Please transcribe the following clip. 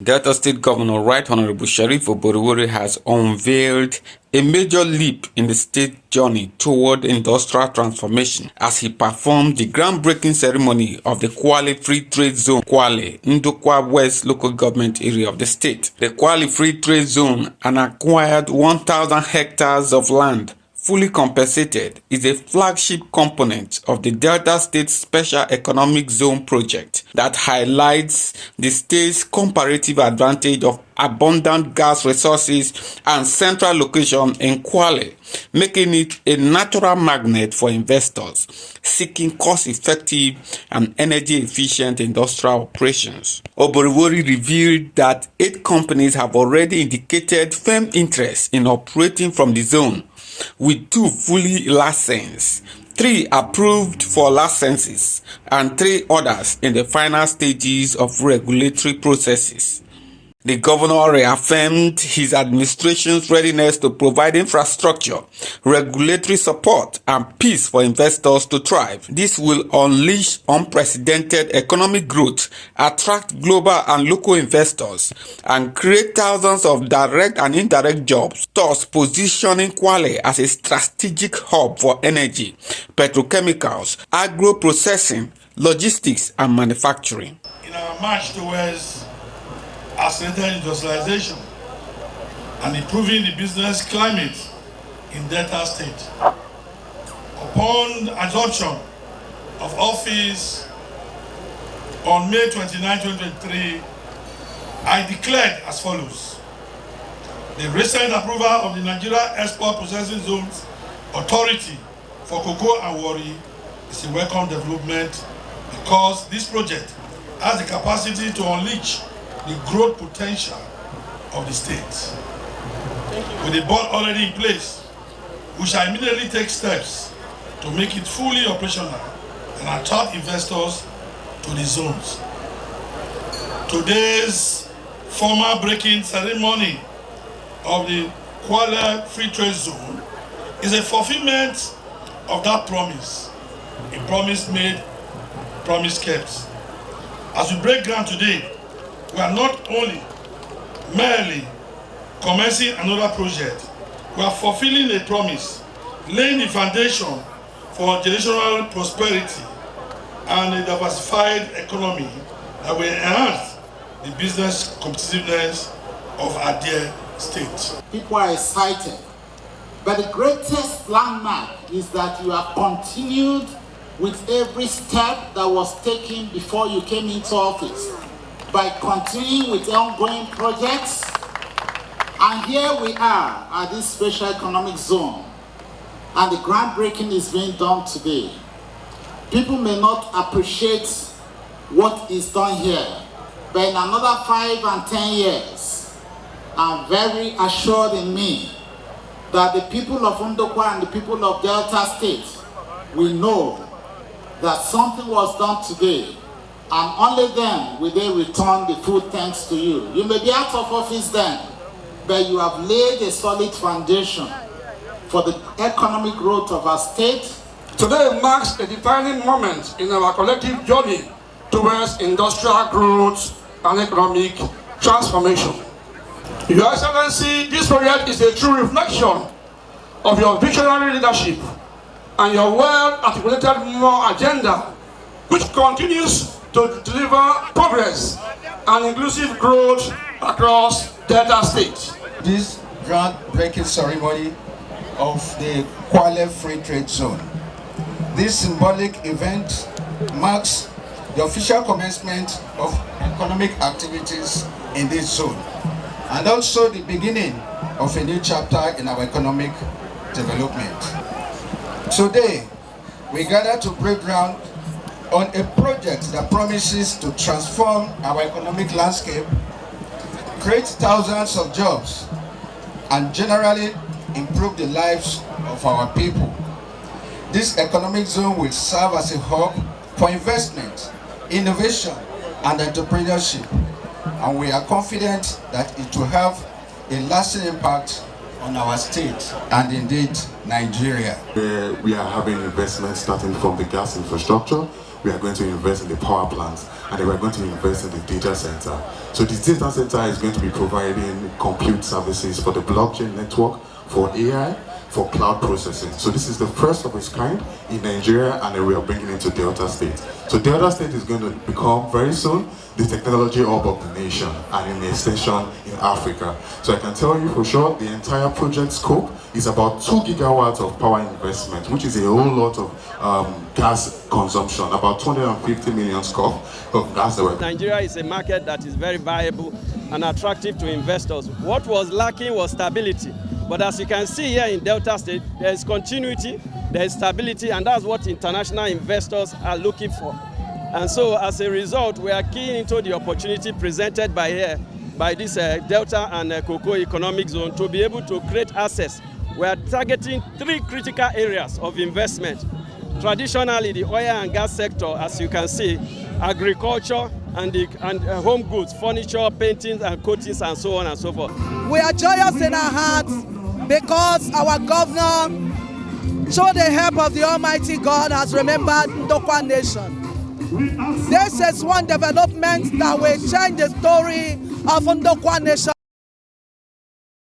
Delta State Governor Right Honorable Sheriff Oborevwori has unveiled a major leap in the state journey toward industrial transformation as he performed the groundbreaking ceremony of the Kwale Free Trade Zone, Kwale, Ndokwa West local government area of the state. The Kwale Free Trade Zone, an acquired 1,000 hectares of land fully compensated, is a flagship component of the Delta State Special Economic Zone project that highlights the state's comparative advantage of abundant gas resources and central location in Kwale, making it a natural magnet for investors seeking cost-effective and energy-efficient industrial operations. Oborevwori revealed that 8 companies have already indicated firm interest in operating from the zone, with 2 fully licensed, 3 approved for licenses, and 3 others in the final stages of regulatory processes. The governor reaffirmed his administration's readiness to provide infrastructure, regulatory support, and peace for investors to thrive. This will unleash unprecedented economic growth, attract global and local investors, and create thousands of direct and indirect jobs, thus positioning Kwale as a strategic hub for energy, petrochemicals, agro-processing, logistics, and manufacturing. In our march towards accelerated industrialization and improving the business climate in Delta State, upon adoption of office on May 29, 2023, I declared as follows: the recent approval of the Nigeria Export Processing Zones Authority for cocoa and wari is a welcome development because this project has the capacity to unleash the growth potential of the state. With the board already in place, we shall immediately take steps to make it fully operational and attract investors to the zones. Today's formal breaking ceremony of the Kwale Free Trade Zone is a fulfillment of that promise. A promise made, promise kept. As we break ground today, we are not only merely commencing another project, we are fulfilling a promise, laying the foundation for generational prosperity and a diversified economy that will enhance the business competitiveness of our dear state. People are excited, but the greatest landmark is that you have continued with every step that was taken before you came into office, by continuing with ongoing projects. And here we are at this special economic zone, and the groundbreaking is being done today. People may not appreciate what is done here, but in another 5 and 10 years, I'm very assured in me that the people of Ndokwa and the people of Delta State will know that something was done today, and only then will they return the full thanks to you. You may be out of office then, but you have laid a solid foundation for the economic growth of our state. Today marks a defining moment in our collective journey towards industrial growth and economic transformation. Your Excellency, this project is a true reflection of your visionary leadership and your well-articulated agenda, which continues to deliver progress and inclusive growth across Delta State. This groundbreaking ceremony of the Kwale Free Trade Zone. This symbolic event marks the official commencement of economic activities in this zone, and also the beginning of a new chapter in our economic development. Today, we gather to break ground on a project that promises to transform our economic landscape, create thousands of jobs, and generally improve the lives of our people. This economic zone will serve as a hub for investment, innovation, and entrepreneurship, and we are confident that it will have a lasting impact on our state and indeed Nigeria. We are having investments starting from the gas infrastructure. we are going to invest in the power plants, and then we are going to invest in the data center. So the data center is going to be providing compute services for the blockchain network, for AI, for cloud processing. So this is the first of its kind in Nigeria, and then we are bringing it to Delta State. So Delta State is going to become very soon the technology hub of the nation, and in extension in Africa. So I can tell you for sure, the entire project scope is about 2 gigawatts of power investment, which is a whole lot of gas consumption, about 250 million scope of gas. Nigeria is a market that is very viable and attractive to investors. What was lacking was stability. But as you can see here in Delta State, there is continuity, there is stability, and that's what international investors are looking for. And so as a result, we are keying into the opportunity presented by this Delta and Cocoa Economic Zone to be able to create access. We are targeting 3 critical areas of investment. Traditionally, the oil and gas sector, as you can see, agriculture and home goods, furniture, paintings and coatings, and so on and so forth. We are joyous in our hearts because our governor, through the help of the Almighty God, has remembered Ndokwa Nation. This is one development that will change the story of Ndokwa Nation.